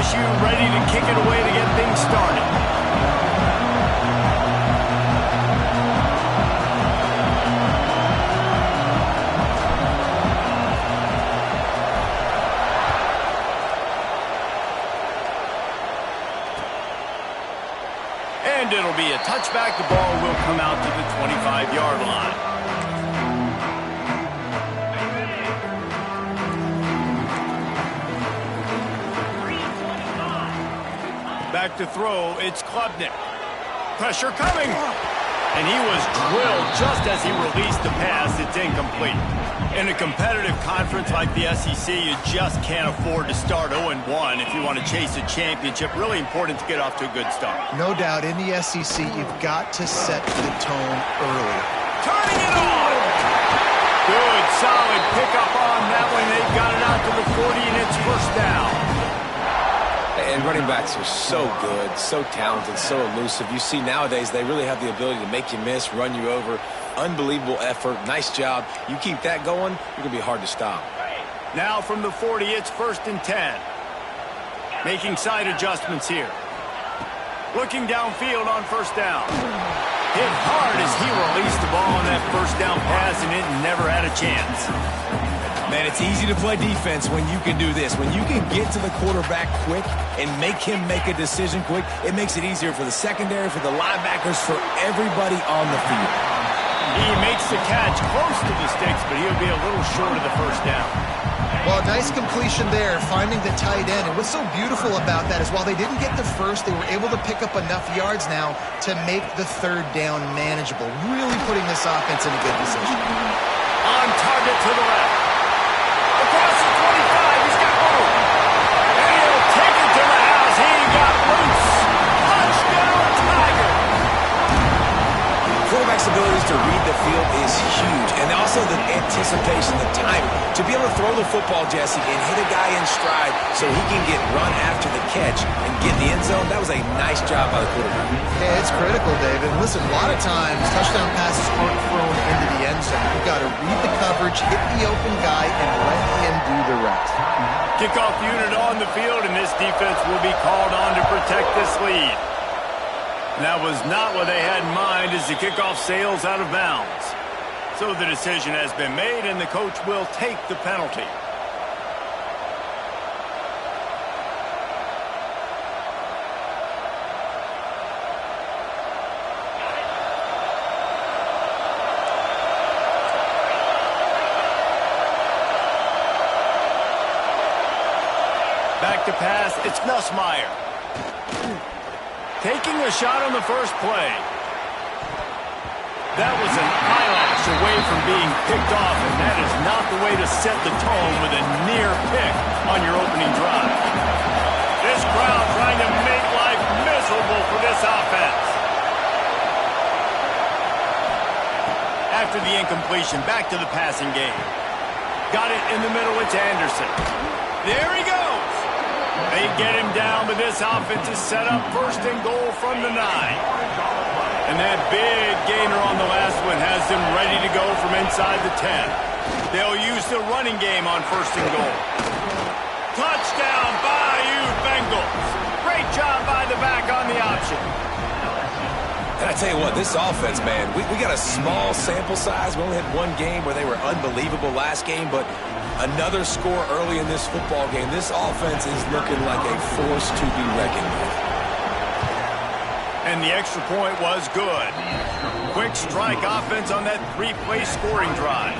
LSU ready to kick it away to get things started. And it'll be a touchback. The ball will come out to the 25-yard line. Back to throw, it's Klubnik. Pressure coming. And he was drilled just as he released the pass. It's incomplete. In a competitive conference like the SEC, you just can't afford to start 0-1 if you want to chase a championship. Really important to get off to a good start. No doubt, in the SEC, you've got to set the tone early. Turning it on! Good, solid pickup on that one. They've got it out to the 40, and it's first down. And running backs are so good, so talented, so elusive. You see nowadays they really have the ability to make you miss, run you over. Unbelievable effort. Nice job. You keep that going, you're going to be hard to stop. Now from the 40, it's 1st and 10. Making side adjustments here. Looking downfield on first down. Hit hard as he released the ball on that first down pass, and it never had a chance. Man, it's easy to play defense when you can do this. When you can get to the quarterback quick and make him make a decision quick, it makes it easier for the secondary, for the linebackers, for everybody on the field. He makes the catch close to the sticks, but he'll be a little short of the first down. Well, nice completion there, finding the tight end. And what's so beautiful about that is while they didn't get the first, they were able to pick up enough yards now to make the third down manageable. Really putting this offense in a good position. On target to the left. Across the 25, he's got room. And he'll take it to the house. He got loose. Touchdown, Tiger. Quarterback's abilities to read the field is huge. And also the anticipation, the timing. To be able to throw the football, Jesse, and hit a guy in stride so he can get run after the catch and get in the end zone, that was a nice job by the quarterback. Yeah, it's critical, David. Listen, a lot of times touchdown passes aren't thrown into the end zone. You've got to read the coverage, hit the open guy, and let him do the rest. Kickoff unit on the field, and this defense will be called on to protect this lead. And that was not what they had in mind as the kickoff sails out of bounds. So the decision has been made, and the coach will take the penalty. Back to pass, it's Nussmeier. Taking a shot on the first play. That was an eyelash away from being picked off, and that is not the way to set the tone with a near pick on your opening drive. This crowd trying to make life miserable for this offense. After the incompletion, back to the passing game. Got it in the middle, it's Anderson. There he goes. They get him down, but this offense is set up 1st and goal from the 9. And that big gainer on the last one has them ready to go from inside the 10. They'll use the running game on 1st and goal. Touchdown, Bayou Bengals. Great job by the back on the option. And I tell you what, this offense, man, we got a small sample size. We only had one game where they were unbelievable last game, but another score early in this football game. This offense is looking like a force to be reckoned with. And the extra point was good. Quick strike offense on that 3-play scoring drive.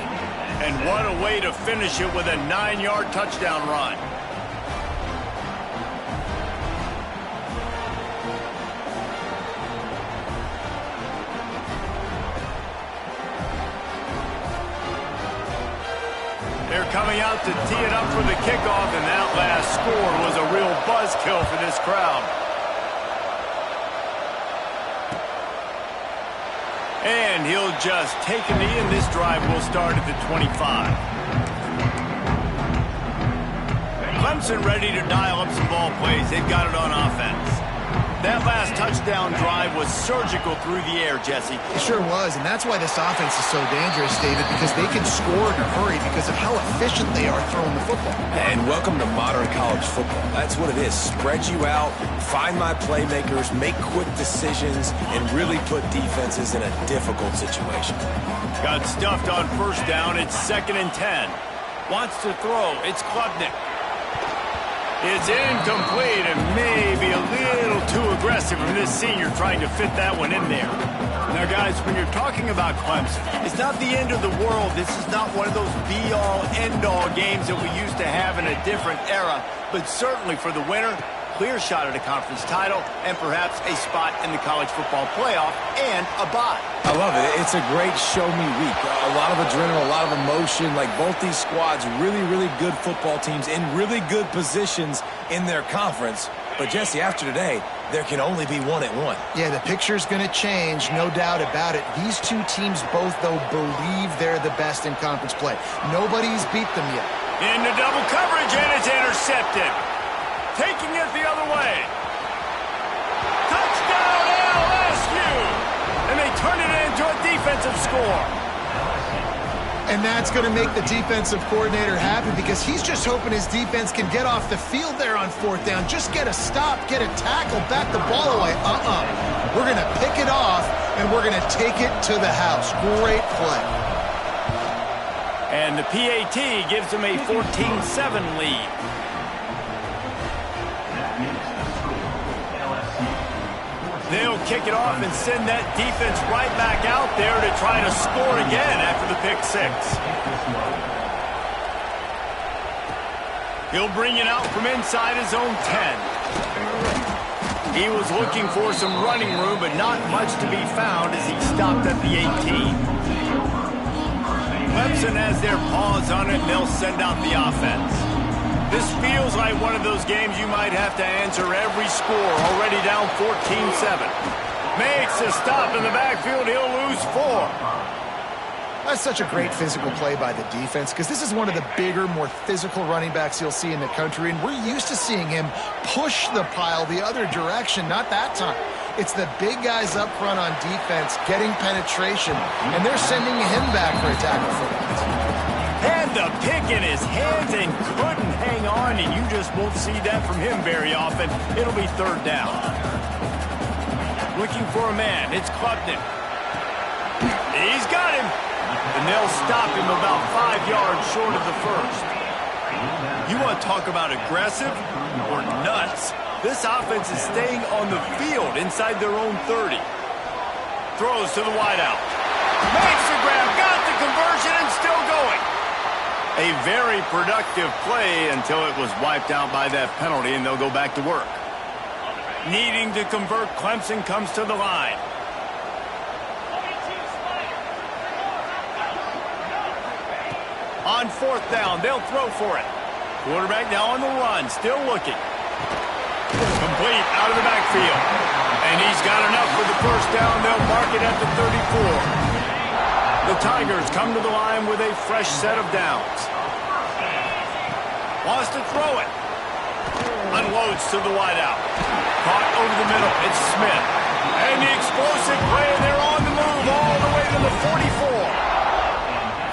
And what a way to finish it with a 9-yard touchdown run. They're coming out to tee it up for the kickoff, and that last score was a real buzzkill for this crowd. And he'll just take a knee, and this drive will start at the 25. Clemson ready to dial up some ball plays. They've got it on offense. That last touchdown drive was surgical through the air, Jesse. It sure was, and that's why this offense is so dangerous, David, because they can score in a hurry because of how efficient they are throwing the football. And welcome to modern college football. That's what it is. Spread you out, find my playmakers, make quick decisions, and really put defenses in a difficult situation. Got stuffed on first down. It's 2nd and 10. Wants to throw. It's Klubnik. It's incomplete and maybe a little too aggressive from this senior trying to fit that one in there. Now, guys, when you're talking about Clemson, it's not the end of the world. This is not one of those be-all, end-all games that we used to have in a different era. But certainly for the winner, clear shot at a conference title and perhaps a spot in the college football playoff and a bye. I love it. It's a great show-me week. A lot of adrenaline, a lot of emotion. Like both these squads, really, really good football teams in really good positions in their conference. But, Jesse, after today, there can only be one at one. Yeah, the picture's going to change, no doubt about it. These two teams both, though, believe they're the best in conference play. Nobody's beat them yet. Into double coverage, and it's intercepted. Taking it the other way. Touchdown, LSU! And they turn it into a defensive score. And that's going to make the defensive coordinator happy because he's just hoping his defense can get off the field there on 4th down. Just get a stop, get a tackle, bat the ball away. We're going to pick it off, and we're going to take it to the house. Great play. And the PAT gives them a 14-7 lead. They'll kick it off and send that defense right back out there to try to score again after the pick six. He'll bring it out from inside his own 10. He was looking for some running room, but not much to be found as he stopped at the 18. Clemson has their paws on it, and they'll send out the offense. This feels like one of those games you might have to answer every score. Already down 14-7. Makes a stop in the backfield. He'll lose 4. That's such a great physical play by the defense because this is one of the bigger, more physical running backs you'll see in the country, and we're used to seeing him push the pile the other direction. Not that time. It's the big guys up front on defense getting penetration, and they're sending him back for a tackle for that. Had the pick in his hands and couldn't hang on, and you just won't see that from him very often. It'll be 3rd down. Looking for a man. It's Klubnik. He's got him. And they'll stop him about 5 yards short of the first. You want to talk about aggressive or nuts? This offense is staying on the field inside their own 30. Throws to the wideout. Makes the grab, got the conversion, and still going. A very productive play until it was wiped out by that penalty, and they'll go back to work. Needing to convert, Clemson comes to the line. On 4th down, they'll throw for it. Quarterback now on the run, still looking. Complete out of the backfield. And he's got enough for the first down. They'll mark it at the 34. The Tigers come to the line with a fresh set of downs. Wants to throw it. Unloads to the wideout. Caught over the middle. It's Smith. And the explosive play, and they're on the move all the way to the 44.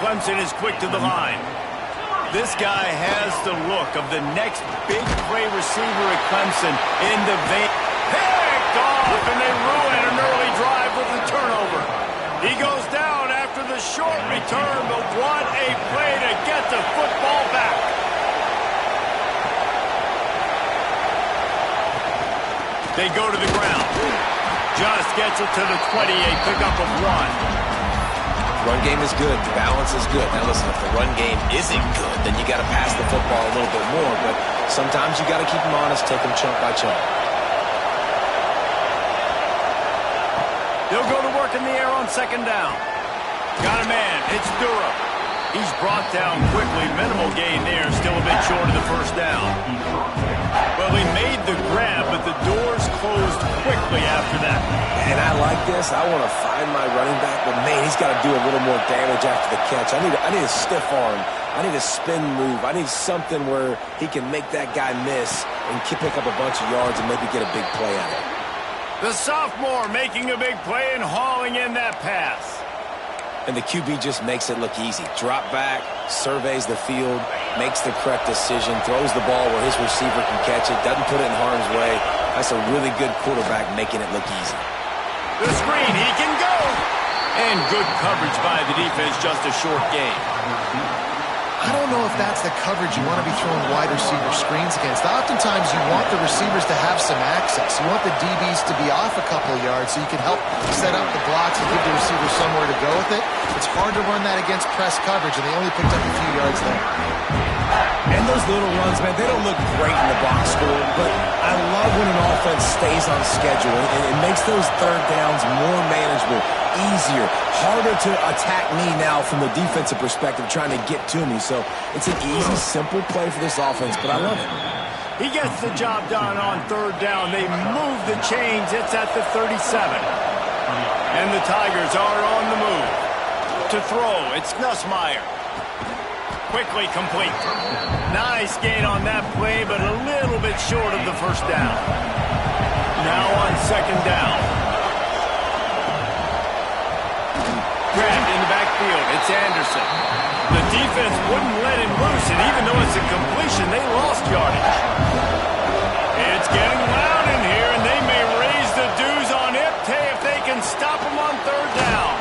Clemson is quick to the line. This guy has the look of the next big play receiver at Clemson in the vein. Picked off, and they ruin an early drive with the turnover. He goes down after the short return, but what a play to get the football back. They go to the ground. Just gets it to the 28, pickup of 1. Run game is good. The balance is good. Now, listen, if the run game isn't good, then you got to pass the football a little bit more. But sometimes you got to keep them honest, take them chunk by chunk. They'll go to work in the air on 2nd down. Got a man. It's Durham. He's brought down quickly. Minimal gain there. Still a bit short of the first down. Well, he made the grab, but the doors closed quickly after that. And I like this. I want to find my running back, but, man, he's got to do a little more damage after the catch. I need a stiff arm. I need a spin move. I need something where he can make that guy miss and pick up a bunch of yards and maybe get a big play out of it. The sophomore making a big play and hauling in that pass. And the QB just makes it look easy. Drop back, surveys the field, makes the correct decision, throws the ball where his receiver can catch it, doesn't put it in harm's way. That's a really good quarterback making it look easy. The screen, he can go. And good coverage by the defense, just a short gain. I don't know if that's the coverage you want to be throwing wide receiver screens against. Oftentimes, you want the receivers to have some access. You want the DBs to be off a couple of yards so you can help set up the blocks and give the receiver somewhere to go with it. It's hard to run that against press coverage, and they only picked up a few yards there. And those little runs, man, they don't look great in the box score, but I love when an offense stays on schedule, and it makes those third downs more manageable, easier, harder to attack me now from the defensive perspective trying to get to me. So it's an easy, simple play for this offense, but I love it. He gets the job done on third down. They move the chains. It's at the 37. And the Tigers are on the move. To throw, it's Nussmeier. Quickly complete. Nice gain on that play, but a little bit short of the first down. Now on second down. Grabbed in the backfield. It's Anderson. The defense wouldn't let him loose, and even though it's a completion, they lost yardage. It's getting loud in here, and they may raise the dues on Iptay if they can stop him on third down.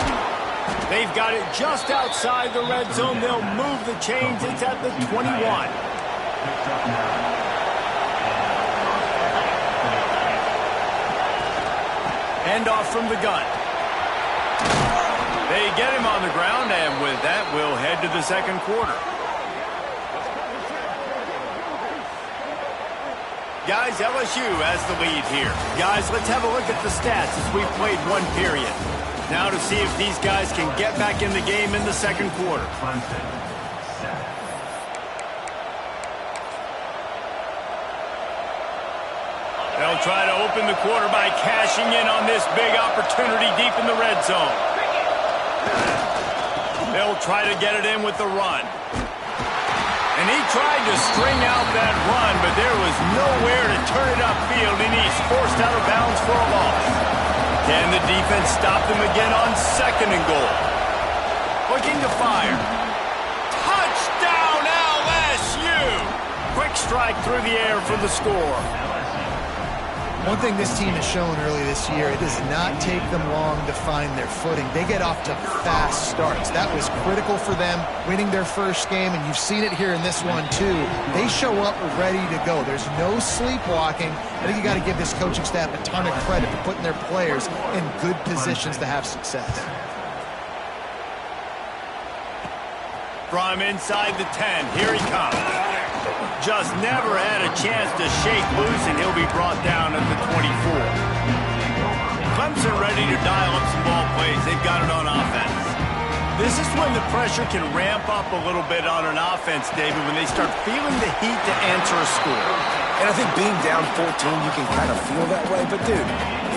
They've got it just outside the red zone. They'll move the chains. It's at the 21. Handoff from the gun. They get him on the ground, and with that, we'll head to the second quarter. Guys, LSU has the lead here. Guys, let's have a look at the stats as we've played one period. Now to see if these guys can get back in the game in the second quarter. They'll try to open the quarter by cashing in on this big opportunity deep in the red zone. They'll try to get it in with the run. And he tried to string out that run, but there was nowhere to turn it upfield, and he's forced out of bounds for a loss. Can the defense stop them again on second and goal? Looking to fire. Touchdown, LSU! Quick strike through the air for the score. One thing this team has shown early this year, it does not take them long to find their footing. They get off to fast starts. That was critical for them, winning their first game, and you've seen it here in this one too. They show up ready to go. There's no sleepwalking. I think you got to give this coaching staff a ton of credit for putting their players in good positions to have success. From inside the 10, here he comes. Just never had a chance to shake loose, and he'll be brought down at the 24. Clemson ready to dial up some ball plays. They've got it on offense. This is when the pressure can ramp up a little bit on an offense, David, when they start feeling the heat to answer a score. And I think being down 14, you can kind of feel that way. But, dude,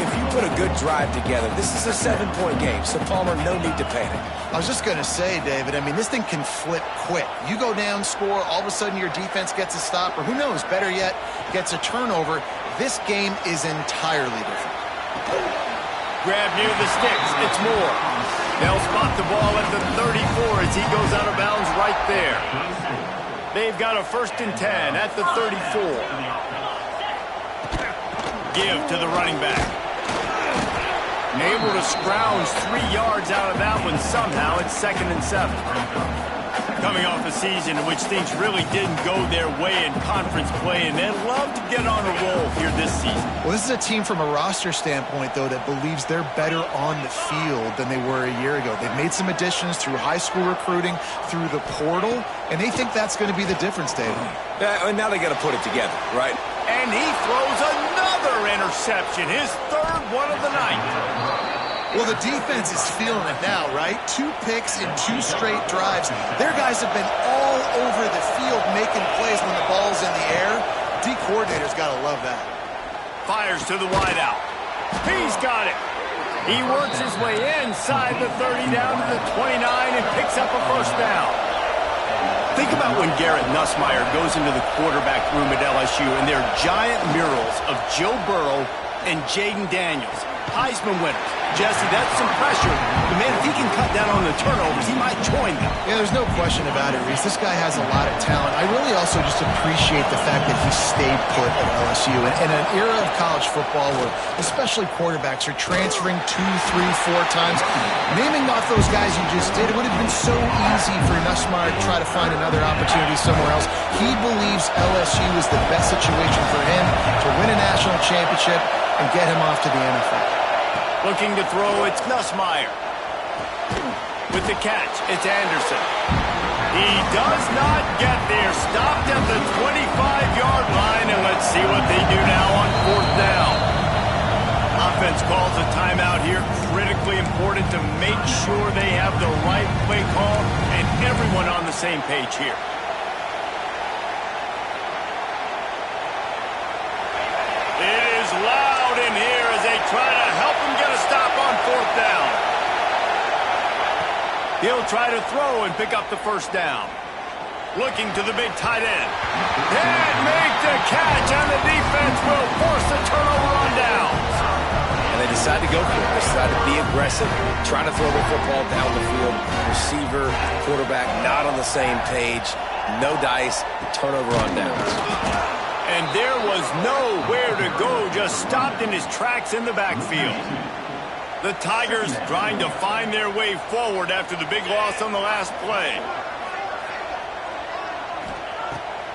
if you put a good drive together, this is a 7-point game. So, Palmer, no need to panic. I was just going to say, David, I mean, this thing can flip quick. You go down, score, all of a sudden your defense gets a stop, or who knows, better yet, gets a turnover. This game is entirely different. Grab near the sticks. It's Moore. They'll spot the ball at the 34 as he goes out of bounds right there. They've got a 1st and 10 at the 34. Give to the running back. Able to scrounge 3 yards out of that one somehow. It's 2nd and 7. Coming off a season in which things really didn't go their way in conference play, and they'd love to get on a roll here this season. Well, this is a team from a roster standpoint, though, that believes they're better on the field than they were a year ago. They've made some additions through high school recruiting, through the portal, and they think that's going to be the difference, David. Yeah, and now they got to put it together, right? And he throws another interception, his 3rd one of the night. Well, the defense is feeling it now, right? 2 picks in 2 straight drives. Their guys have been all over the field making plays when the ball's in the air. D coordinator's got to love that. Fires to the wideout. He's got it. He works his way inside the 30 down to the 29 and picks up a 1st down. Think about when Garrett Nussmeier goes into the quarterback room at LSU, and there are giant murals of Joe Burrow and Jaden Daniels. Heisman winners. Jesse, that's some pressure. But, man, if he can cut down on the turnovers, he might join them. Yeah, there's no question about it, Reese. This guy has a lot of talent. I really also just appreciate the fact that he stayed put at LSU. And in an era of college football where especially quarterbacks are transferring 2, 3, 4 times, naming off those guys you just did, it would have been so easy for Nussmeier to try to find another opportunity somewhere else. He believes LSU is the best situation for him to win a national championship and get him off to the NFL. Looking to throw, it's Nussmeier. With the catch, it's Anderson. He does not get there. Stopped at the 25-yard line, and let's see what they do now on 4th down. Offense calls a timeout here. Critically important to make sure they have the right play call and everyone on the same page here. It is loud in here as they try to help him get a stop on 4th down. He'll try to throw and pick up the first down. Looking to the big tight end. And make the catch, and the defense will force a turnover on downs. And they decide to go for it. They decide to be aggressive, try to throw the football down the field. Receiver, quarterback, not on the same page. No dice, turnover on downs. And there was nowhere to go, just stopped in his tracks in the backfield. The Tigers trying to find their way forward after the big loss on the last play.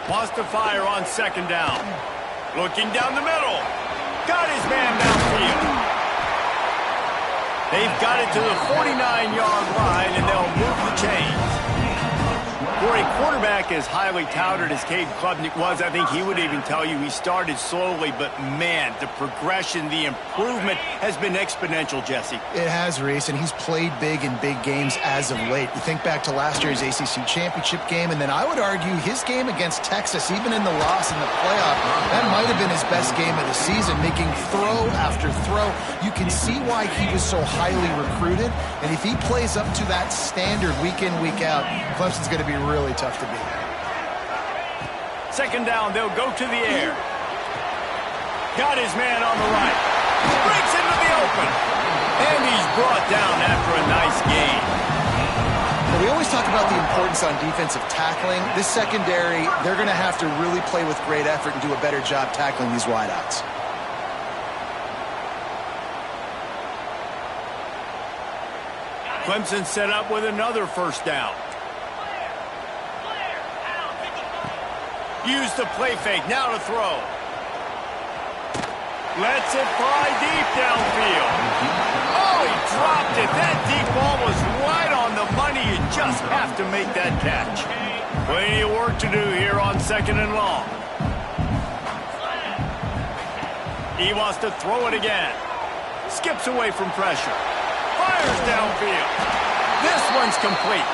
Wants to fire on 2nd down. Looking down the middle. Got his man downfield. They've got it to the 49-yard line, and they'll move the chains. For a quarterback as highly touted as Cade Klubnik was, I think he would even tell you he started slowly, but man, the progression, the improvement has been exponential, Jesse. It has, Reese, and he's played big in big games as of late. You think back to last year's ACC championship game, and then I would argue his game against Texas, even in the loss in the playoff, that might have been his best game of the season, making throw after throw. You can see why he was so highly recruited, and if he plays up to that standard week in, week out, Clemson's going to be really tough to beat. 2nd down, they'll go to the air. Got his man on the right. Breaks into the open. And he's brought down after a nice gain. Well, we always talk about the importance on defensive tackling. This secondary, they're going to have to really play with great effort and do a better job tackling these wideouts. Clemson set up with another 1st down. Use the play fake, now to throw. Lets it fly deep downfield. Oh, he dropped it. That deep ball was right on the money. You just have to make that catch. Plenty of work to do here on 2nd and long. He wants to throw it again. Skips away from pressure. Fires downfield. This one's complete.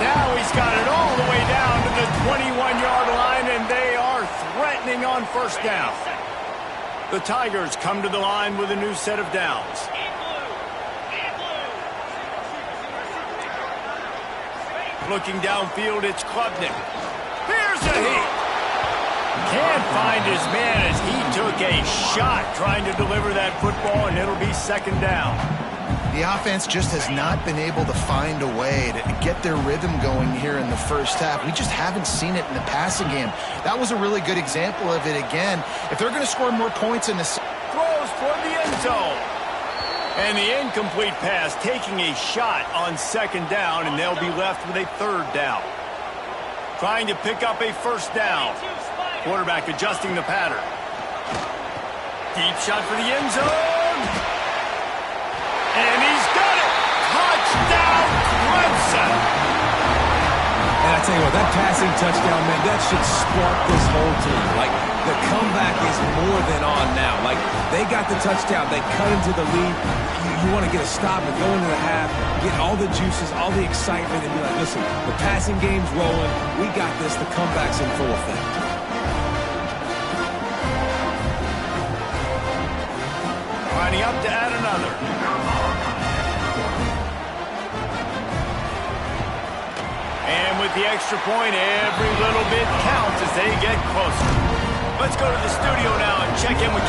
Now he's got it all the way down to the 21-yard line, and they are threatening on 1st down. The Tigers come to the line with a new set of downs. Looking downfield, it's Klubnik. Here's a hit. Can't find his man as he took a shot trying to deliver that football, and it'll be 2nd down. The offense just has not been able to find a way to get their rhythm going here in the 1st half. We just haven't seen it in the passing game. That was a really good example of it again. If they're going to score more points in the... Throws toward the end zone. And the incomplete pass taking a shot on 2nd down, and they'll be left with a 3rd down. Trying to pick up a 1st down. Quarterback adjusting the pattern. Deep shot for the end zone. And he's got it! Touchdown, Clemson! And I tell you what, that passing touchdown, man, that should spark this whole team. Like, the comeback is more than on now. Like, they got the touchdown. They cut into the lead. You want to get a stop and go into the half, get all the juices, all the excitement, and be like, listen, the passing game's rolling. We got this. The comeback's in full effect. Lining up to add another. And with the extra point, every little bit counts as they get closer. Let's go to the studio now and check in with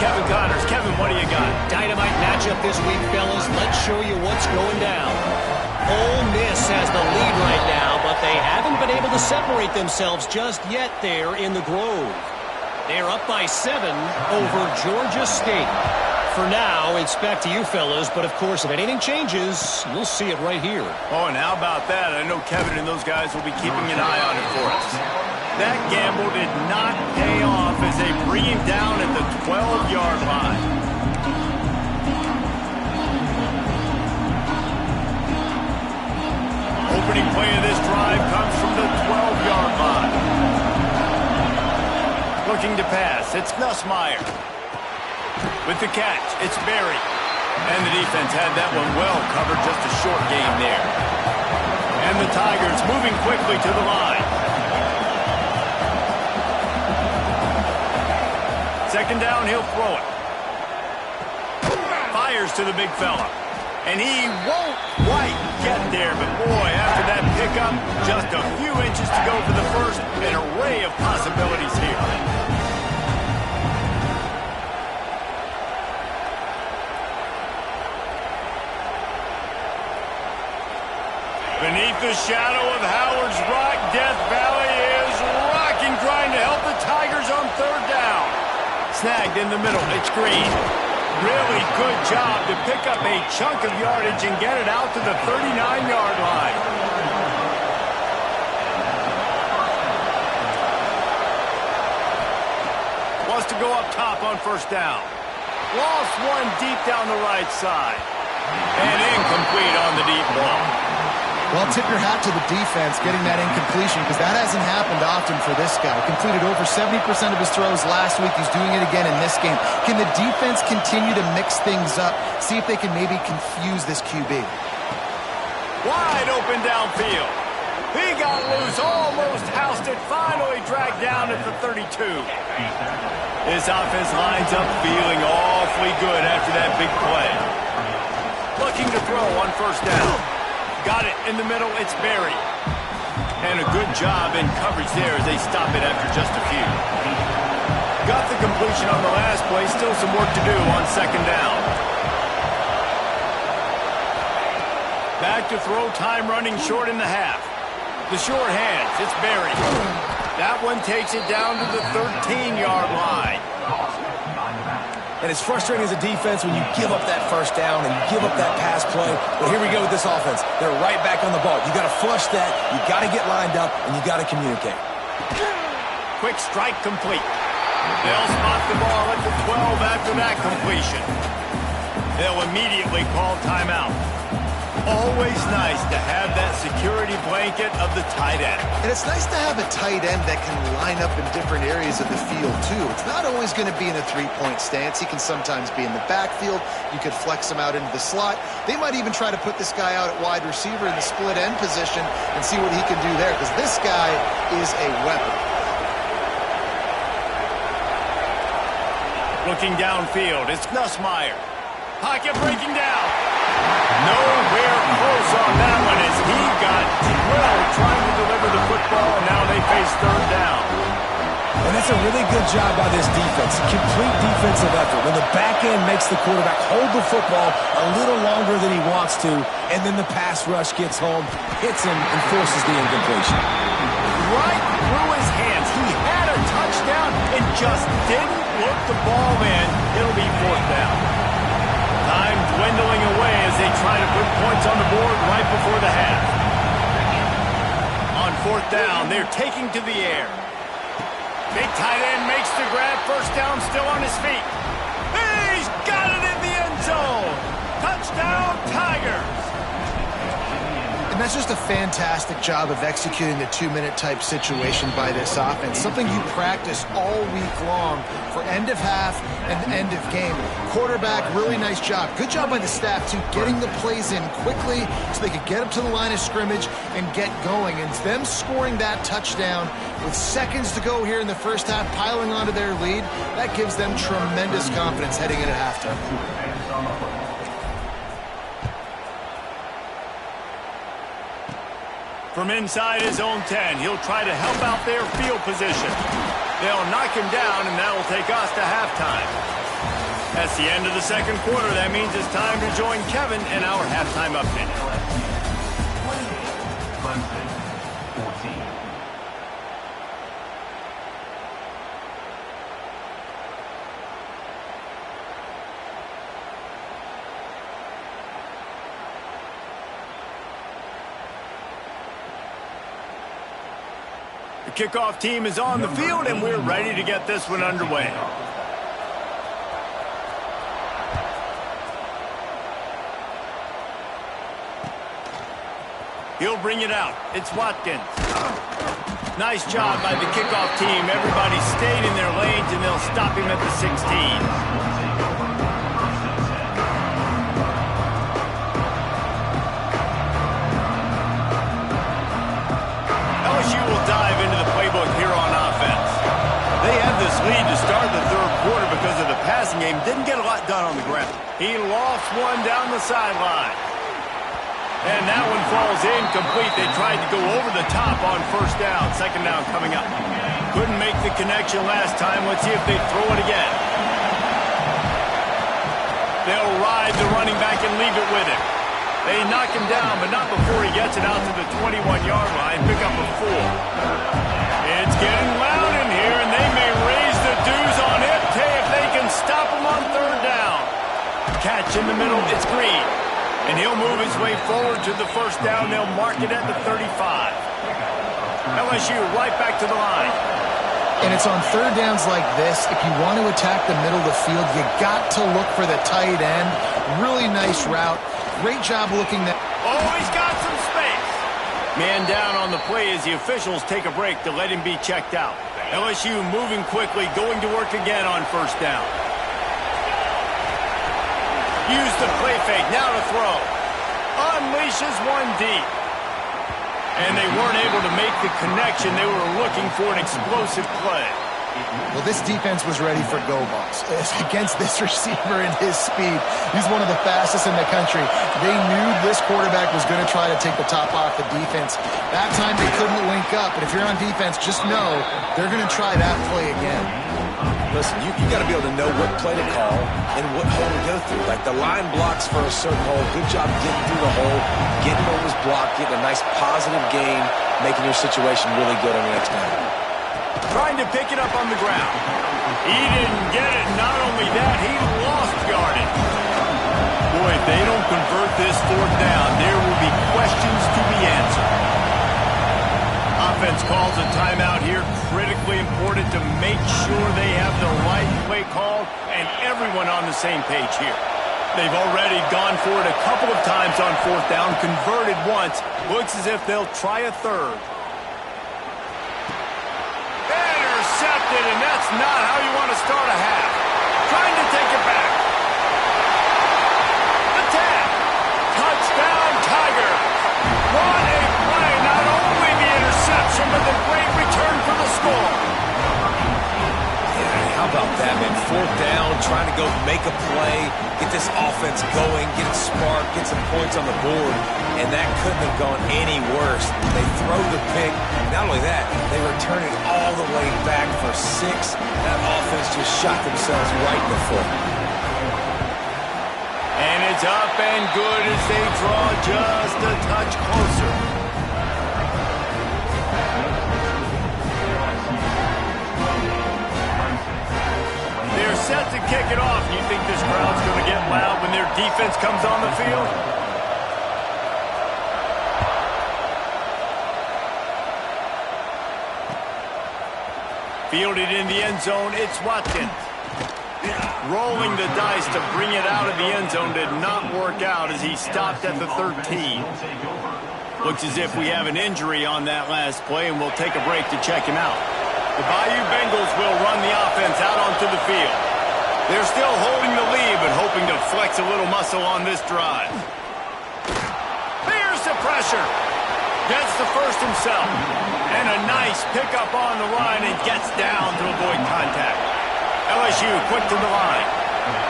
matchup this week, fellas. Let's show you what's going down. Ole Miss has the lead right now, but they haven't been able to separate themselves just yet there in the Grove. They're up by 7 over Georgia State. For now, it's back to you, fellas, but of course, if anything changes, you'll see it right here. Oh, and how about that? I know Kevin and those guys will be keeping an eye on it for us. That gamble did not pay off as they bring him down at the 12-yard line. Opening play of this drive comes from the 12-yard line. Looking to pass, it's Nussmeier. With the catch, it's Berry. And the defense had that one well covered, just a short game there. And the Tigers moving quickly to the line. Second down, he'll throw it. Fires to the big fella. And he won't quite get there, but boy, after that pickup, just a few inches to go for the first. An array of possibilities here. Beneath the shadow of Howard's Rock, Death Valley is rocking, trying to help the Tigers on third down. Snagged in the middle, it's Green. Really good job to pick up a chunk of yardage and get it out to the 39-yard line. Wants to go up top on first down. Lost one deep down the right side. And incomplete on the deep ball. Well, tip your hat to the defense getting that incompletion because that hasn't happened often for this guy. Completed over 70% of his throws last week. He's doing it again in this game. Can the defense continue to mix things up? See if they can maybe confuse this QB. Wide open downfield. He got loose, almost housed it, finally dragged down at the 32. This offense lines up feeling awfully good after that big play. Looking to throw on first down. Got it in the middle, it's Berry. And a good job in coverage there as they stop it after just a few. Got the completion on the last play, still some work to do on second down. Back to throw, time running short in the half. The short hands, it's Berry. That one takes it down to the 13-yard line. And it's frustrating as a defense when you give up that first down and you give up that pass play. But here we go with this offense. They're right back on the ball. You got to flush that. You got to get lined up, and you got to communicate. Quick strike complete. They'll spot the ball at the 12 after that completion. They'll immediately call timeout. Always nice to have that security blanket of the tight end. And it's nice to have a tight end that can line up in different areas of the field, too. It's not always going to be in a three-point stance. He can sometimes be in the backfield. You could flex him out into the slot. They might even try to put this guy out at wide receiver in the split end position and see what he can do there, because this guy is a weapon. Looking downfield, it's Nussmeier. Pocket breaking down. Nowhere close on that one as he got drilled trying to deliver the football, and now they face third down. And that's a really good job by this defense. Complete defensive effort. When the back end makes the quarterback hold the football a little longer than he wants to, and then the pass rush gets home, hits him, and forces the incompletion. Right through his hands. He had a touchdown and just didn't look the ball in. It'll be fourth down. Time dwindling away as they try to put points on the board right before the half. On fourth down, they're taking to the air. Big tight end makes the grab. First down, still on his feet. He's got it in the end zone. Touchdown, Tigers. And that's just a fantastic job of executing the two-minute type situation by this offense. Something you practice all week long for end of half and end of game. Quarterback, really nice job. Good job by the staff, too, getting the plays in quickly so they could get up to the line of scrimmage and get going. And them scoring that touchdown with seconds to go here in the first half, piling onto their lead, that gives them tremendous confidence heading in at halftime. From inside his own 10, he'll try to help out their field position. They'll knock him down, and that'll take us to halftime. That's the end of the second quarter. That means it's time to join Kevin in our halftime update. Clemson, 14. The kickoff team is on the field, and we're ready to get this one underway. He'll bring it out. It's Watkins. Nice job by the kickoff team. Everybody stayed in their lanes, and they'll stop him at the 16. LSU will dive into the playbook here on offense. They had this lead to start the third quarter because of the passing game. Didn't get a lot done on the ground. He lost one down the sideline. And that one falls incomplete. They tried to go over the top on first down. Second down coming up. Couldn't make the connection last time. Let's see if they throw it again. They'll ride the running back and leave it with him. They knock him down, but not before he gets it out to the 21-yard line. Pick up a 4. It's getting loud in here, and they may raise the dues on it. Hey, if they can stop him on third down. Catch in the middle. It's Green. And he'll move his way forward to the first down. They'll mark it at the 35. LSU right back to the line. And it's on third downs like this. If you want to attack the middle of the field, you got to look for the tight end. Really nice route. Great job looking that. Oh, he's got some space. Man down on the play as the officials take a break to let him be checked out. LSU moving quickly, going to work again on first down. Use the play fake, now to throw. Unleashes one deep. And they weren't able to make the connection. They were looking for an explosive play. Well, this defense was ready for go balls. Against this receiver and his speed, he's one of the fastest in the country. They knew this quarterback was going to try to take the top off the defense. That time they couldn't link up, but if you're on defense, just know they're going to try that play again. Listen, you got to be able to know what play to call and what hole to go through. Like the line blocks for a certain hole. Good job getting through the hole, getting what was blocked, getting a nice positive gain, making your situation really good on the next down. Trying to pick it up on the ground. He didn't get it. Not only that, he lost yardage. Boy, if they don't convert this fourth down, there will be questions to be answered. Offense calls a timeout here. Critically important to make sure they have the right play call and everyone on the same page here. They've already gone for it a couple of times on fourth down, converted once. Looks as if they'll try a third. Intercepted, and that's not how you want to start a half. Trying to take it back. Attack. Touchdown, Tigers. What a play. Not only the interception, but the great return for the score. Yeah, how about that, man? Fourth down, trying to go make a play, get this offense going, get it sparked, get some points on the board, and that couldn't have gone any worse. They throw the pick. Not only that, they return it all the way back for 6. That offense just shot themselves right in the foot. And it's up and good as they draw just a touch closer. They're set to kick it off. You think this crowd's going to get loud when their defense comes on the field? Fielded in the end zone, it's Watkins. Rolling the dice to bring it out of the end zone did not work out as he stopped at the 13. Looks as if we have an injury on that last play, and we'll take a break to check him out. The Bayou Bengals will run the offense out onto the field. They're still holding the lead, but hoping to flex a little muscle on this drive. There's the pressure. Gets the first himself. And a nice pickup on the line and gets down to avoid contact. LSU quick to the line.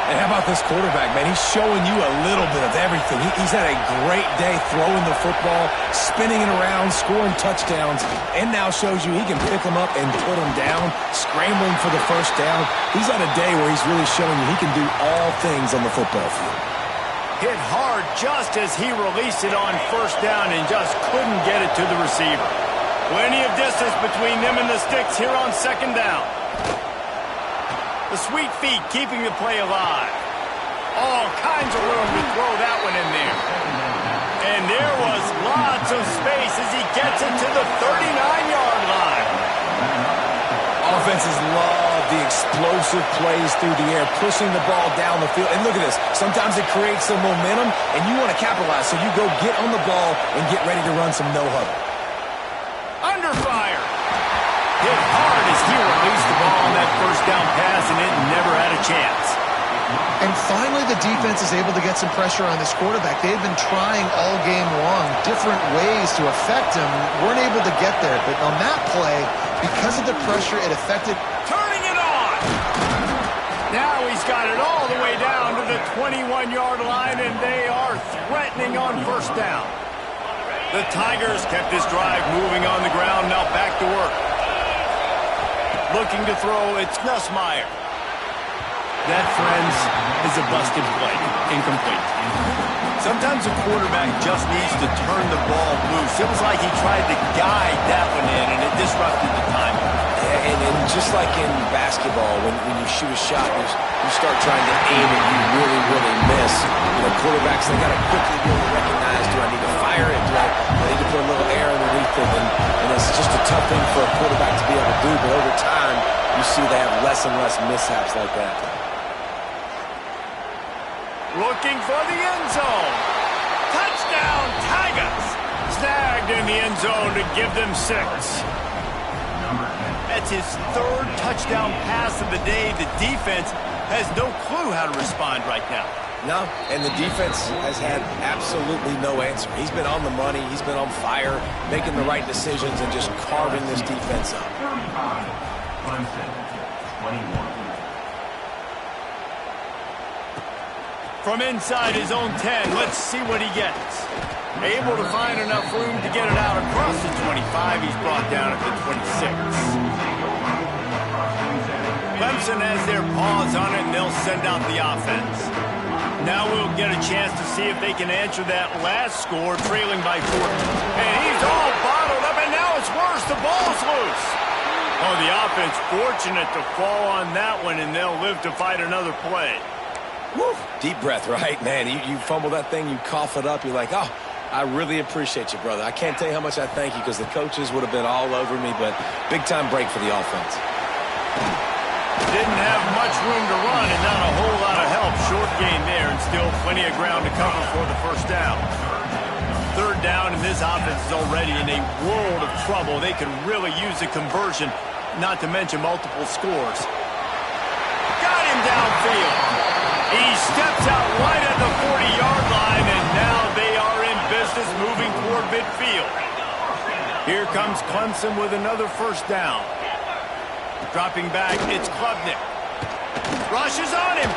And how about this quarterback, man? He's showing you a little bit of everything. He's had a great day throwing the football, spinning it around, scoring touchdowns, and now shows you he can pick them up and put them down, scrambling for the first down. He's had a day where he's really showing you he can do all things on the football field. Hit hard just as he released it on first down and just couldn't get it to the receiver. Plenty of distance between them and the sticks here on second down. The sweet feet keeping the play alive. All kinds of room to throw that one in there. And there was lots of space as he gets it to the 39-yard line. Offenses love the explosive plays through the air, pushing the ball down the field. And look at this. Sometimes it creates some momentum, and you want to capitalize. So you go get on the ball and get ready to run some no-huddle. Under fire. Hit hard as he released the ball on that first down pass, and it never had a chance. And finally, the defense is able to get some pressure on this quarterback. They've been trying all game long different ways to affect him. Weren't able to get there. But on that play, because of the pressure, it affected. Turning it on. Now he's got it all the way down to the 21-yard line, and they are threatening on first down. The Tigers kept this drive moving on the ground. Now back to work. Looking to throw, it's Nussmeier. That, friends, is a busted play. Incomplete. Sometimes a quarterback just needs to turn the ball loose. It was like he tried to guide that one in, and it disrupted the timing. And just like in basketball, when you shoot a shot, you start trying to aim and you really, really miss. You know, quarterbacks, they got to quickly be able to recognize, do I need to fire it? Do I need to put a little air underneath it? And it's just a tough thing for a quarterback to be able to do. But over time, you see they have less and less mishaps like that. Looking for the end zone. Touchdown, Tigers. Snagged in the end zone to give them 6. That's his 3rd touchdown pass of the day. The defense has no clue how to respond right now. No, and the defense has had absolutely no answer. He's been on the money. He's been on fire, making the right decisions and just carving this defense up. 35, Clemson, 21. From inside his own 10, let's see what he gets. Able to find enough room to get it out across the 25. He's brought down at the 26. Clemson has their paws on it, and they'll send out the offense. Now we'll get a chance to see if they can answer that last score, trailing by 4. And he's all bottled up, and now it's worse. The ball's loose. Oh, the offense fortunate to fall on that one, and they'll live to fight another play. Woo. Deep breath, right? Man, you fumble that thing, you cough it up, you're like, oh, I really appreciate you, brother. I can't tell you how much I thank you because the coaches would have been all over me, but big-time break for the offense. Didn't have much room to run and not a whole lot of help. Short gain there and still plenty of ground to cover for the first down. 3rd down, and this offense is already in a world of trouble. They could really use a conversion, not to mention multiple scores. Got him downfield. He steps out right at the 40-yard line, and now they are in business moving toward midfield. Here comes Clemson with another first down. Dropping back, it's Klubnik. Rushes on him.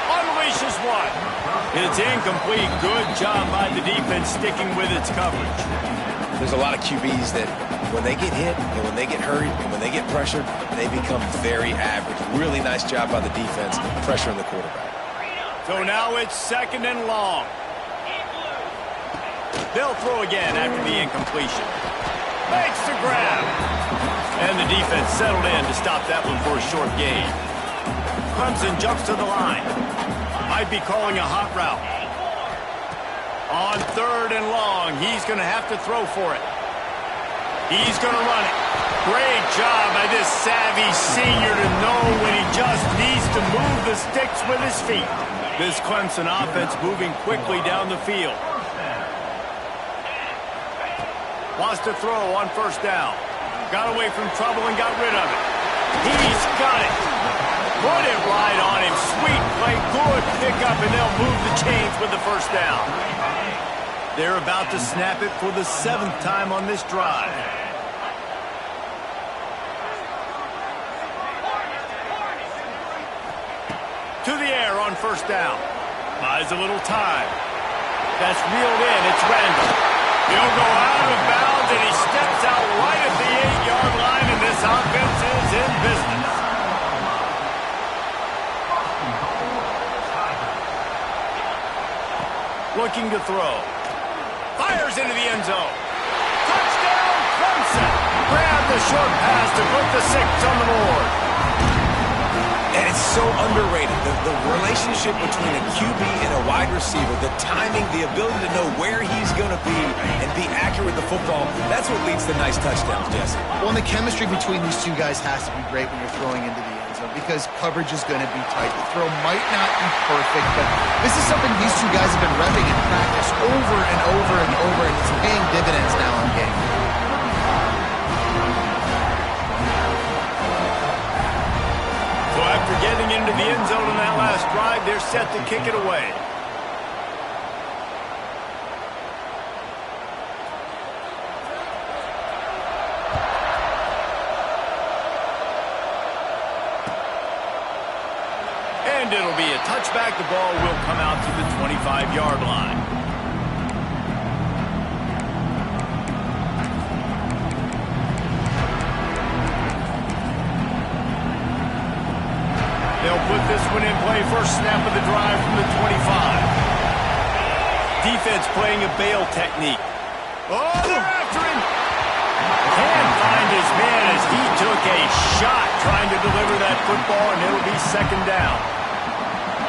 Unleashes one. It's incomplete. Good job by the defense sticking with its coverage. There's a lot of QBs that when they get hit and when they get hurried and when they get pressured, they become very average. Really nice job by the defense pressuring the quarterback. So now it's 2nd and long. They'll throw again after the incompletion. Makes the grab. And the defense settled in to stop that one for a short gain. Clemson jumps to the line. Might be calling a hot route. On 3rd and long, he's going to have to throw for it. He's going to run it. Great job by this savvy senior to know when he just needs to move the sticks with his feet. This Clemson offense moving quickly down the field. Wants to throw on first down. Got away from trouble and got rid of it. He's got it. Put it right on him. Sweet play. Good pickup, and they'll move the chains with the first down. They're about to snap it for the 7th time on this drive. To the air on first down. Buys a little time. That's reeled in. It's Randall. He'll go out of bounds, and he steps out right at the 8-yard line, and this offense is in business. Looking to throw. Fires into the end zone. Touchdown, Clemson. Grab the short pass to put the 6 on the board. And it's so underrated. The relationship between a QB and a wide receiver, the timing, the ability to know where he's going to be and be accurate with the football, that's what leads to nice touchdowns, Jesse. Well, and the chemistry between these two guys has to be great when you're throwing into the end zone because coverage is going to be tight. The throw might not be perfect, but this is something these two guys have been repping in practice over and over and over, and it's paying dividends now in game. So after getting into the end zone in that last drive, they're set to kick it away. And it'll be a touchback. The ball will come out to the 25-yard line. They'll put this one in play. First snap of the drive from the 25. Defense playing a bail technique. Oh, they're after him. Can't find his man as he took a shot trying to deliver that football, and it'll be second down.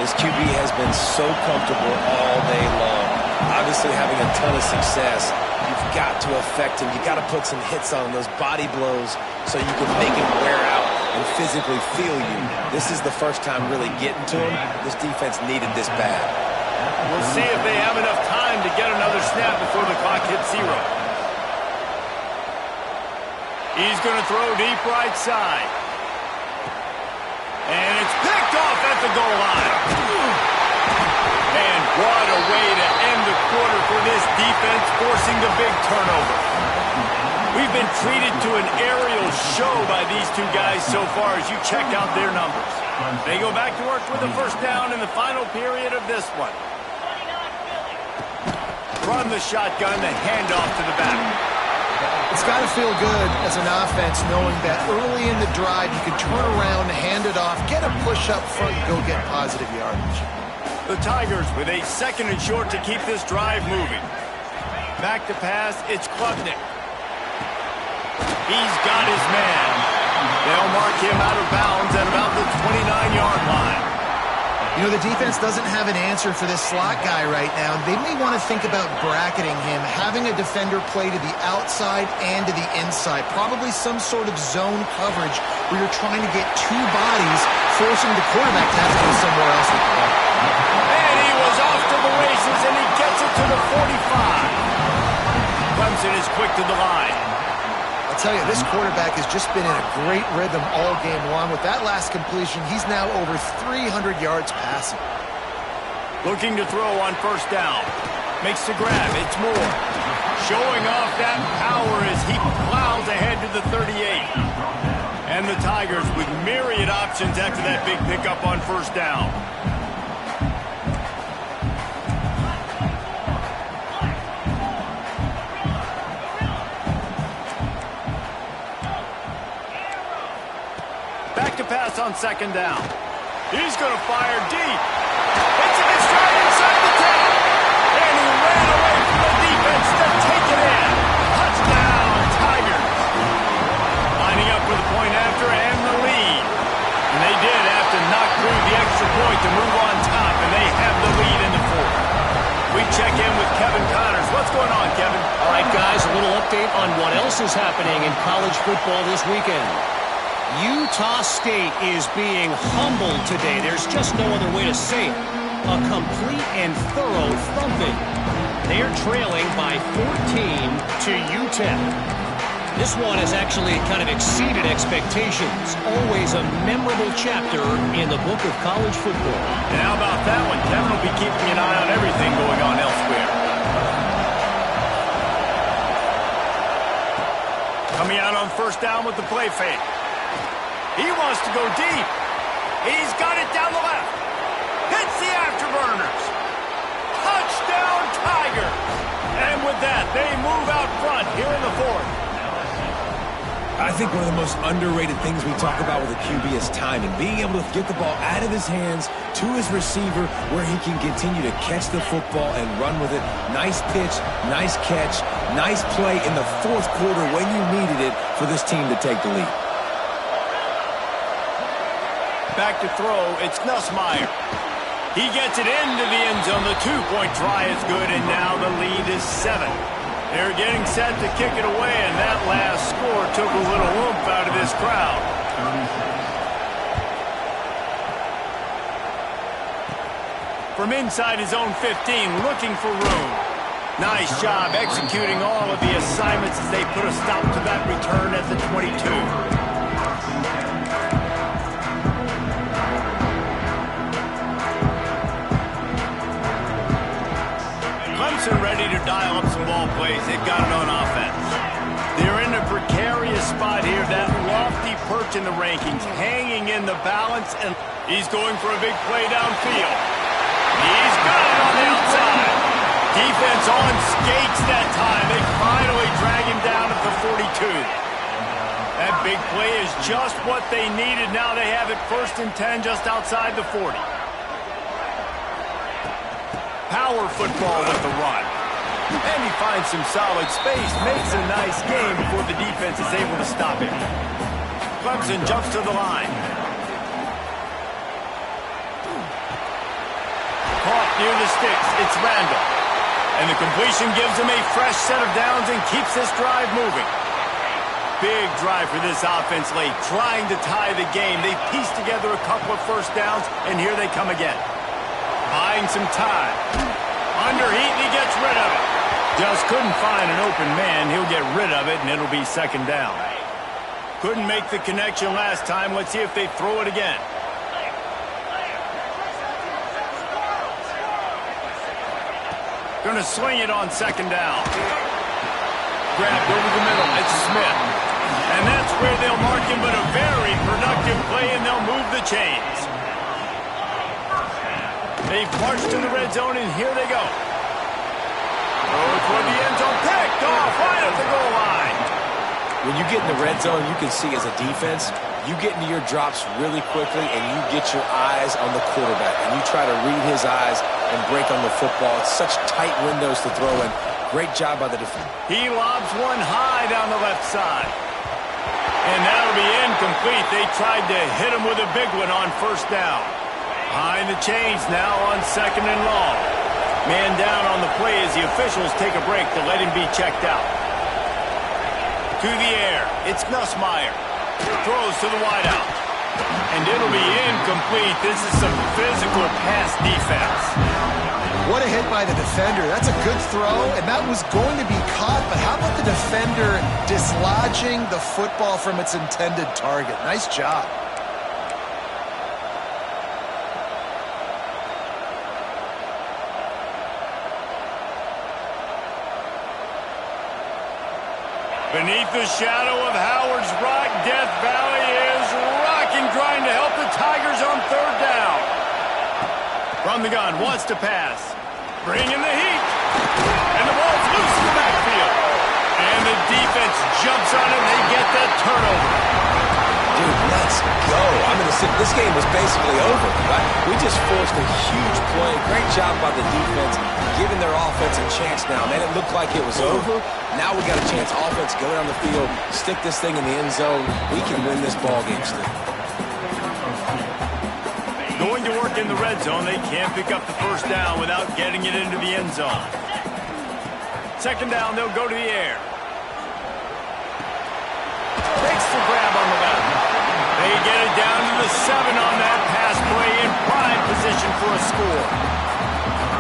This QB has been so comfortable all day long. Obviously having a ton of success. You've got to affect him. You've got to put some hits on those body blows so you can make him wear out and physically feel you. This is the first time really getting to him. This defense needed this bad. We'll see if they have enough time to get another snap before the clock hits 0. He's going to throw deep right side. And it's picked off at the goal line. And what a way to end the quarter for this defense, forcing the big turnover. We've been treated to an aerial show by these two guys so far as you check out their numbers. They go back to work with a first down in the final period of this one. Run the shotgun, the handoff to the back. It's got to feel good as an offense knowing that early in the drive you can turn around, hand it off, get a push up front, and go get positive yardage. The Tigers with a 2nd and short to keep this drive moving. Back to pass, it's Klubnik. He's got his man. They'll mark him out of bounds at about the 29-yard line. You know, the defense doesn't have an answer for this slot guy right now. They may want to think about bracketing him, having a defender play to the outside and to the inside. Probably some sort of zone coverage where you're trying to get two bodies, forcing the quarterback to have to go somewhere else with the ball. And he was off to the races, and he gets it to the 45. Clemson is quick to the line. I'll tell you, this quarterback has just been in a great rhythm all game long. With that last completion, he's now over 300 yards passing. Looking to throw on first down. Makes the grab. It's Moore. Showing off that power as he plows ahead to the 38. And the Tigers with myriad options after that big pickup on first down. Pass on second down. He's going to fire deep. It's in his stride inside the 10. And he ran away from the defense to take it in. Touchdown, Tigers. Lining up with a point after and the lead. And they did have to knock through the extra point to move on top, and they have the lead in the 4th. We check in with Kevin Connors. What's going on, Kevin? All right, guys, a little update on what else is happening in college football this weekend. Utah State is being humbled today. There's just no other way to say it. A complete and thorough thumping. They're trailing by 14 to UTEP. This one has actually kind of exceeded expectations. Always a memorable chapter in the book of college football. And how about that one? Kevin will be keeping an eye on everything going on elsewhere. Coming out on first down with the play fake. He wants to go deep. He's got it down the left. I think one of the most underrated things we talk about with a QB is timing. Being able to get the ball out of his hands to his receiver where he can continue to catch the football and run with it. Nice pitch, nice catch, nice play in the fourth quarter when you needed it for this team to take the lead. Back to throw, it's Nussmeier. He gets it into the end zone. The two-point try is good, and now the lead is 7. They're getting set to kick it away, and that last score took a little oomph out of this crowd. From inside his own 15, looking for room. Nice job executing all of the assignments as they put a stop to that return at the 22. Clemson ready to dial up some ball plays. They've got it on offense. They're in a precarious spot here. That lofty perch in the rankings, hanging in the balance, and he's going for a big play downfield. He's got it on the outside. Defense on skates that time. They finally drag him down at the 42. That big play is just what they needed. Now they have it 1st and 10 just outside the 40. Power football with the run. And he finds some solid space, makes a nice game before the defense is able to stop him. Clemson jumps to the line. Caught near the sticks, it's Randall. And the completion gives him a fresh set of downs and keeps this drive moving. Big drive for this offense late, trying to tie the game. They pieced together a couple of first downs, and here they come again. Buying some time. Under heat, and he gets rid of it. Just couldn't find an open man. He'll get rid of it, and it'll be 2nd down. Couldn't make the connection last time. Let's see if they throw it again. Going to sling it on 2nd down. Grabbed over the middle. It's Smith. And that's where they'll mark him, but a very productive play, and they'll move the chains. They've marched to the red zone, and here they go. Throw toward the end zone, picked off right at the goal line. When you get in the red zone, you can see as a defense, you get into your drops really quickly, and you get your eyes on the quarterback, and you try to read his eyes and break on the football. It's such tight windows to throw in. Great job by the defense. He lobs one high down the left side. And that'll be incomplete. They tried to hit him with a big one on 1st down. Behind the chains now on 2nd and long. Man down on the play as the officials take a break to let him be checked out. To the air, it's Nussmeier. Throws to the wideout. And it'll be incomplete. This is some physical pass defense. What a hit by the defender. That's a good throw, and that was going to be caught, but how about the defender dislodging the football from its intended target? Nice job. Beneath the shadow of Howard's Rock, Death Valley is rocking, trying to help the Tigers on 3rd down. From the gun, wants to pass. Bringing the heat. And the ball's loose in the backfield. And the defense jumps on it, and they get that turnover. Dude, let's go. I'm going to say this game was basically over, right? We just forced a huge play. Great job by the defense, giving their offense a chance now. Man, it looked like it was over. Now we got a chance. Offense, go down the field, stick this thing in the end zone. We can win this ball game still. Going to work in the red zone. They can't pick up the 1st down without getting it into the end zone. 2nd down, they'll go to the air. Takes the grab on the left. They get it down to the 7 on that pass play, in prime position for a score.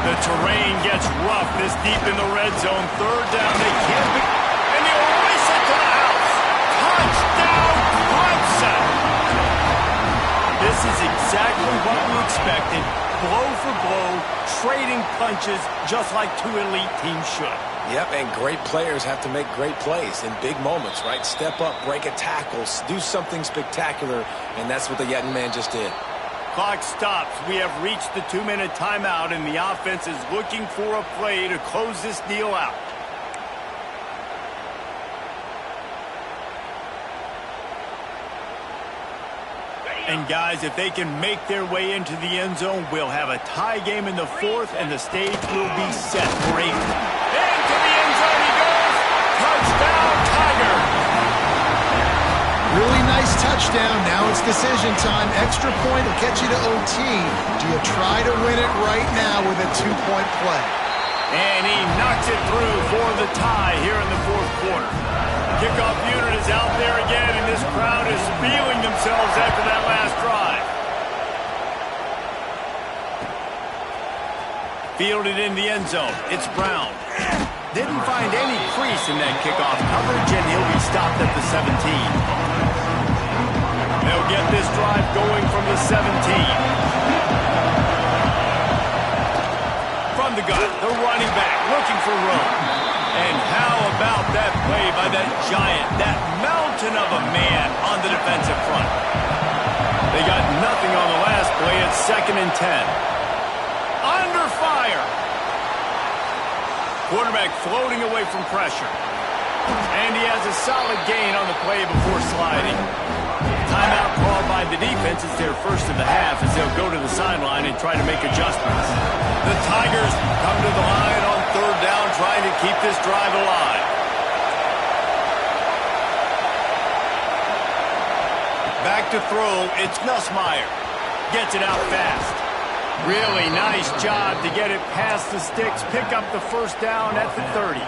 The terrain gets rough this deep in the red zone. 3rd down, they can't pick, and they race it to the house. Touchdown, Clemson! This is exactly what we expected. Blow for blow, trading punches, just like 2 elite teams should. Yep, and great players have to make great plays in big moments, right? Step up, break a tackle, do something spectacular, and that's what the Yetton man just did. Clock stops. We have reached the 2-minute timeout, and the offense is looking for a play to close this deal out. And guys, if they can make their way into the end zone, we'll have a tie game in the fourth, and the stage will be set for 8. Into the end zone he goes. Touchdown, Tiger. Really nice touchdown. Now it's decision time. Extra point will get you to OT. Do you try to win it right now with a 2-point play? And he knocks it through for the tie here in the fourth quarter. Kickoff unit is out there again, and this crowd is feeling themselves after that last drive. Fielded in the end zone. It's Brown. Didn't find any crease in that kickoff coverage, and he'll be stopped at the 17. They'll get this drive going from the 17. From the gun, the running back looking for room. And how about that play by that giant, that mountain of a man on the defensive front? They got nothing on the last play. It's 2nd and 10. Under fire. Quarterback floating away from pressure. And he has a solid gain on the play before sliding. Timeout called by the defense. It's their first of the half as they'll go to the sideline and try to make adjustments. The Tigers come to the line on 3rd down, trying to keep this drive alive. Back to throw, it's Nussmeier. Gets it out fast. Really nice job to get it past the sticks, pick up the first down at the 30.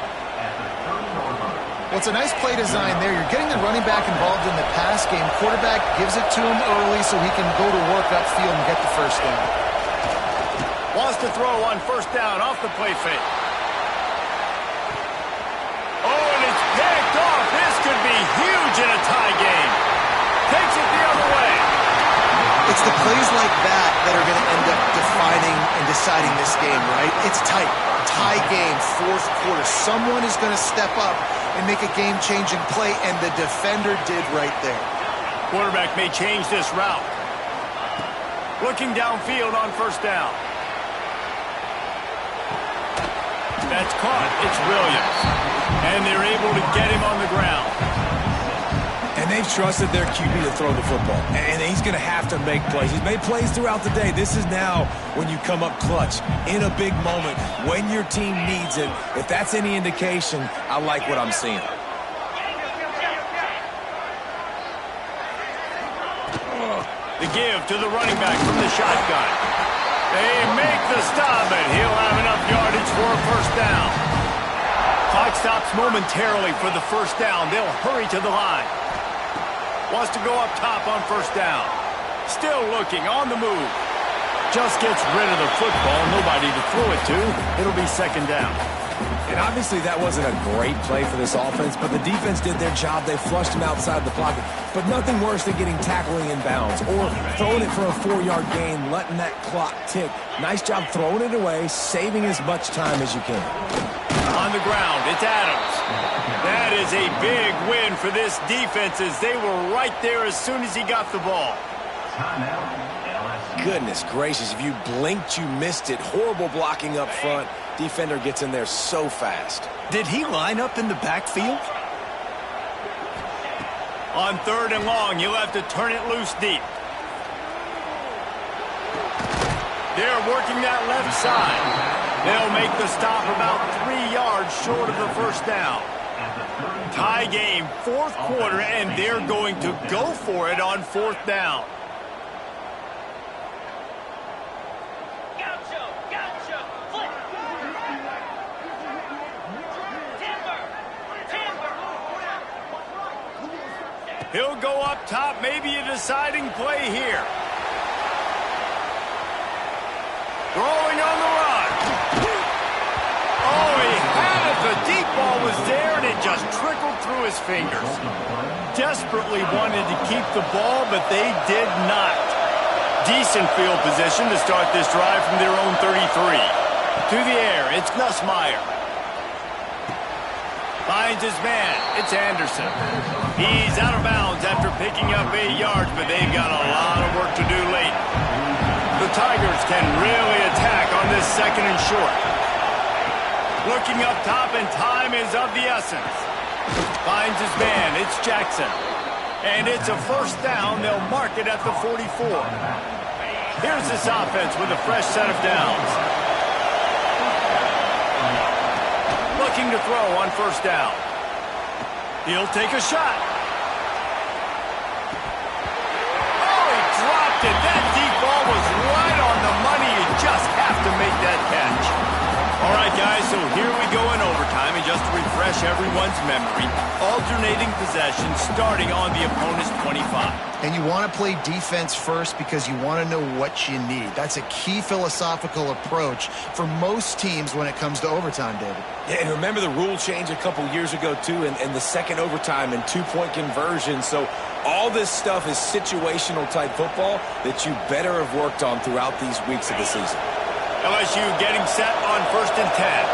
Well, it's a nice play design there. You're getting the running back involved in the pass game. Quarterback gives it to him early so he can go to work upfield and get the first down. Wants to throw on 1st down off the play fake. Oh, and it's picked off. This could be huge in a tie game. Takes it the other way. It's the plays like that that are going to end up defining and deciding this game, right? It's tight. Tie game, 4th quarter. Someone is going to step up and make a game-changing play, and the defender did right there. Quarterback may change this route. Looking downfield on 1st down. That's caught. It's Williams. And they're able to get him on the ground. And they've trusted their QB to throw the football. And he's going to have to make plays. He's made plays throughout the day. This is now when you come up clutch in a big moment when your team needs it. If that's any indication, I like what I'm seeing. The give to the running back from the shotgun. They make the stop, and he'll have enough yardage for a 1st down. Clock stops momentarily for the 1st down. They'll hurry to the line. Wants to go up top on 1st down. Still looking, on the move. Just gets rid of the football. Nobody to throw it to. It'll be 2nd down. And obviously that wasn't a great play for this offense, but the defense did their job. They flushed him outside the pocket. But nothing worse than getting tackling in bounds or throwing it for a 4-yard gain, letting that clock tick. Nice job throwing it away, saving as much time as you can. On the ground, it's Adams. That is a big win for this defense as they were right there as soon as he got the ball. Goodness gracious, if you blinked, you missed it. Horrible blocking up front. Defender gets in there so fast. Did he line up in the backfield? On 3rd and long, you'll have to turn it loose deep. They're working that left side. They'll make the stop about 3 yards short of the 1st down. Tie game, 4th quarter, and they're going to go for it on 4th down. He'll go up top, maybe a deciding play here. Throwing on the run. Oh, he had it. The deep ball was there, and it just trickled through his fingers. Desperately wanted to keep the ball, but they did not. Decent field position to start this drive from their own 33. To the air, it's Nussmeier. Finds his man. It's Anderson. He's out of bounds after picking up 8 yards, but they've got a lot of work to do late. The Tigers can really attack on this 2nd and short. Looking up top, and time is of the essence. Finds his man. It's Jackson. And it's a first down. They'll mark it at the 44. Here's this offense with a fresh set of downs. Looking to throw on first down. He'll take a shot. Oh, he dropped it. That deep ball was right on the money. You just have to make that catch. All right, guys, so here we go in overtime. And just to refresh everyone's memory, alternating possession starting on the opponent's 25. And you want to play defense first because you want to know what you need. That's a key philosophical approach for most teams when it comes to overtime, David. Yeah, and remember the rule change a couple years ago, too, and the second overtime and two-point conversion. So all this stuff is situational-type football that you better have worked on throughout these weeks of the season. LSU getting set on 1st and 10.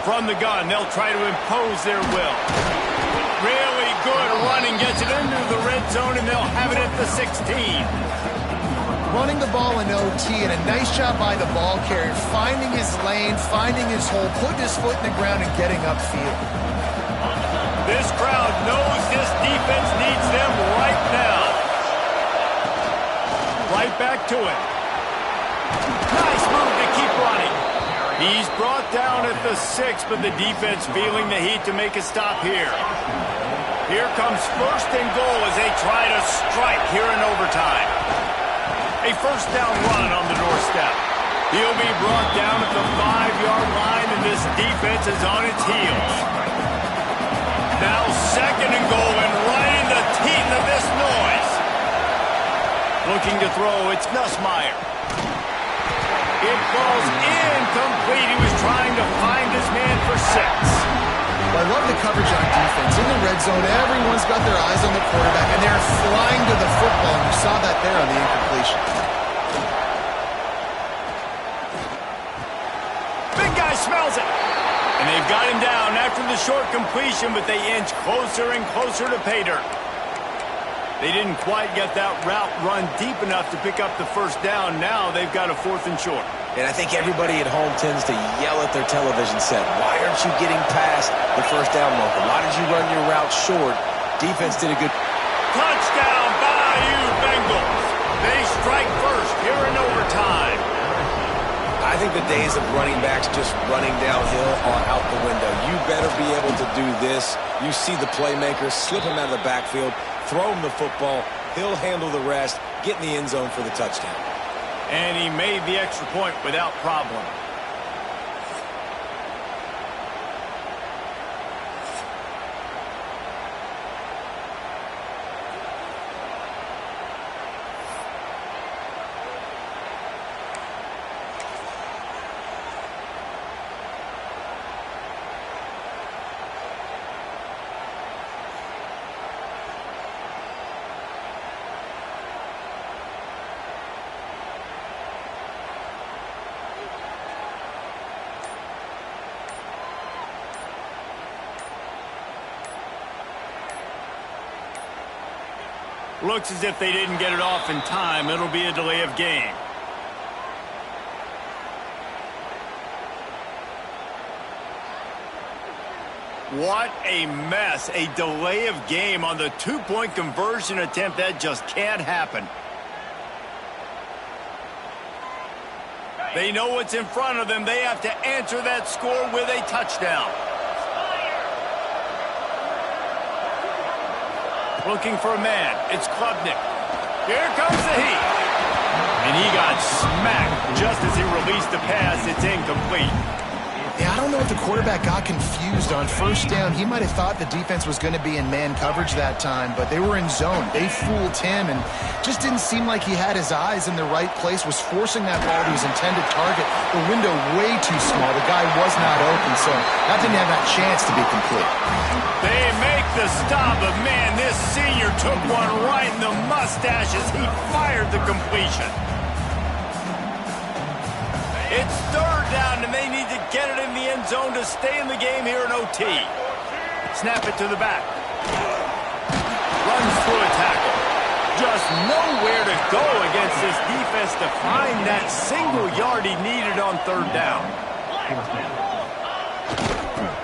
From the gun, they'll try to impose their will. Really good running, gets it into the red zone, and they'll have it at the 16. Running the ball in OT, and a nice job by the ball carrier, finding his lane, finding his hole, putting his foot in the ground, and getting upfield. This crowd knows this defense needs them right now. Right back to it. Nice move to keep running. He's brought down at the 6, but the defense feeling the heat to make a stop here. Here comes 1st and goal as they try to strike here in overtime. A first down run on the doorstep. He'll be brought down at the 5-yard line, and this defense is on its heels. Now 2nd and goal, and right in the teeth of this noise. Looking to throw, it's Nussmeier. It falls incomplete. He was trying to find his man for 6. I love the coverage on defense. In the red zone, everyone's got their eyes on the quarterback, and they're flying to the football, and you saw that there on the incompletion. Big guy smells it. And they've got him down after the short completion, but they inch closer and closer to pay dirt. They didn't quite get that route run deep enough to pick up the first down. Now they've got a 4th and short. And I think everybody at home tends to yell at their television set, why aren't you getting past the first down marker? Why did you run your route short? Defense did a good... Touchdown, Bayou Bengals. They strike first here in overtime. I think the days of running backs just running downhill are out the window. You better be able to do this. You see the playmaker, slip him out of the backfield, throw him the football, he'll handle the rest, get in the end zone for the touchdown. And he made the extra point without problem. Looks as if they didn't get it off in time. It'll be a delay of game. What a mess. A delay of game on the two-point conversion attempt. That just can't happen. They know what's in front of them. They have to answer that score with a touchdown. Looking for a man. It's Klubnik. Here comes the heat. And he got smacked just as he released the pass. It's incomplete. Yeah, I don't know if the quarterback got confused on first down. He might have thought the defense was going to be in man coverage that time, but they were in zone. They fooled him and just didn't seem like he had his eyes in the right place, was forcing that ball to his intended target. The window way too small. The guy was not open, so that didn't have that chance to be complete. They make the stop, but man, this senior took one right in the mustache as he fired the completion. It's 3rd down, and they need to get it in the end zone to stay in the game here in OT. Snap it to the back. Runs through a tackle. Just nowhere to go against this defense to find that single yard he needed on third down.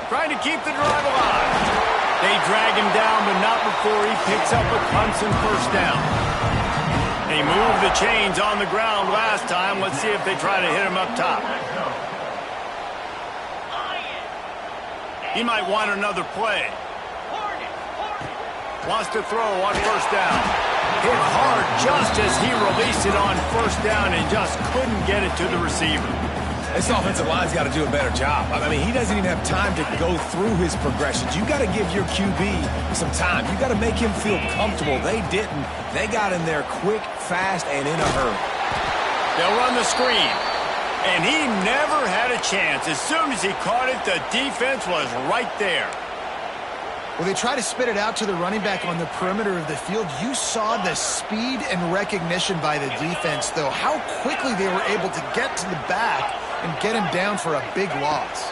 Trying to keep the drive alive. They drag him down, but not before he picks up a Clemson first down. They moved the chains on the ground last time. Let's see if they try to hit him up top. He might want another play. Wants to throw on first down. Hit hard just as he released it on first down and just couldn't get it to the receiver. This offensive line's got to do a better job. I mean, he doesn't even have time to go through his progressions. You got to give your QB some time. You got to make him feel comfortable. They didn't. They got in there quick, fast, and in a hurry. They'll run the screen. And he never had a chance. As soon as he caught it, the defense was right there. Well, they try to spit it out to the running back on the perimeter of the field. You saw the speed and recognition by the defense, though. How quickly they were able to get to the back and get him down for a big loss.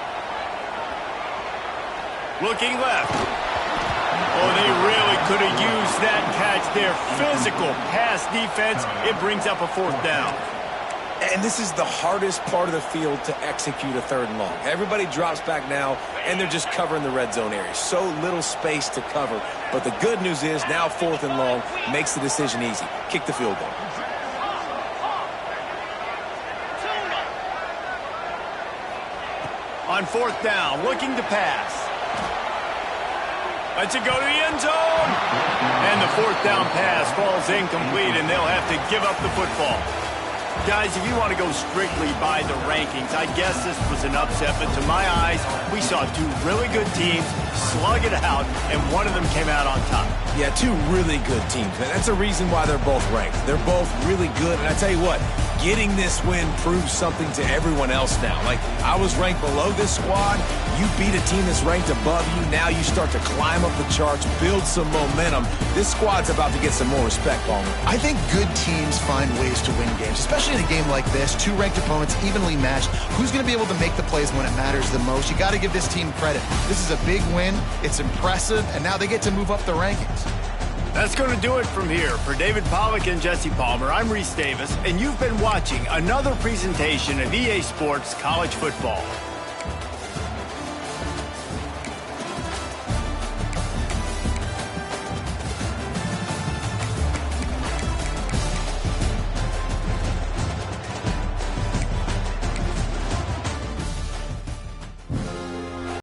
Looking left. Oh, they really could have used that catch there. Physical pass defense. It brings up a fourth down. And this is the hardest part of the field to execute a third and long. Everybody drops back now, and they're just covering the red zone area. So little space to cover. But the good news is now fourth and long makes the decision easy. Kick the field goal. On fourth down, looking to pass. Lets it go to the end zone. And the fourth down pass falls incomplete, and they'll have to give up the football. Guys, if you want to go strictly by the rankings, I guess this was an upset, but to my eyes, we saw two really good teams slug it out, and one of them came out on top. Yeah, two really good teams, man. That's a reason why they're both ranked. They're both really good, and I tell you what, getting this win proves something to everyone else now. Like, I was ranked below this squad. You beat a team that's ranked above you. Now you start to climb up the charts, build some momentum. This squad's about to get some more respect, Palmer. I think good teams find ways to win games, especially in a game like this. Two ranked opponents, evenly matched. Who's going to be able to make the plays when it matters the most? You got to give this team credit. This is a big win. It's impressive, and now they get to move up the rankings. That's going to do it from here. For David Pollack and Jesse Palmer, I'm Reese Davis, and you've been watching another presentation of EA Sports College Football.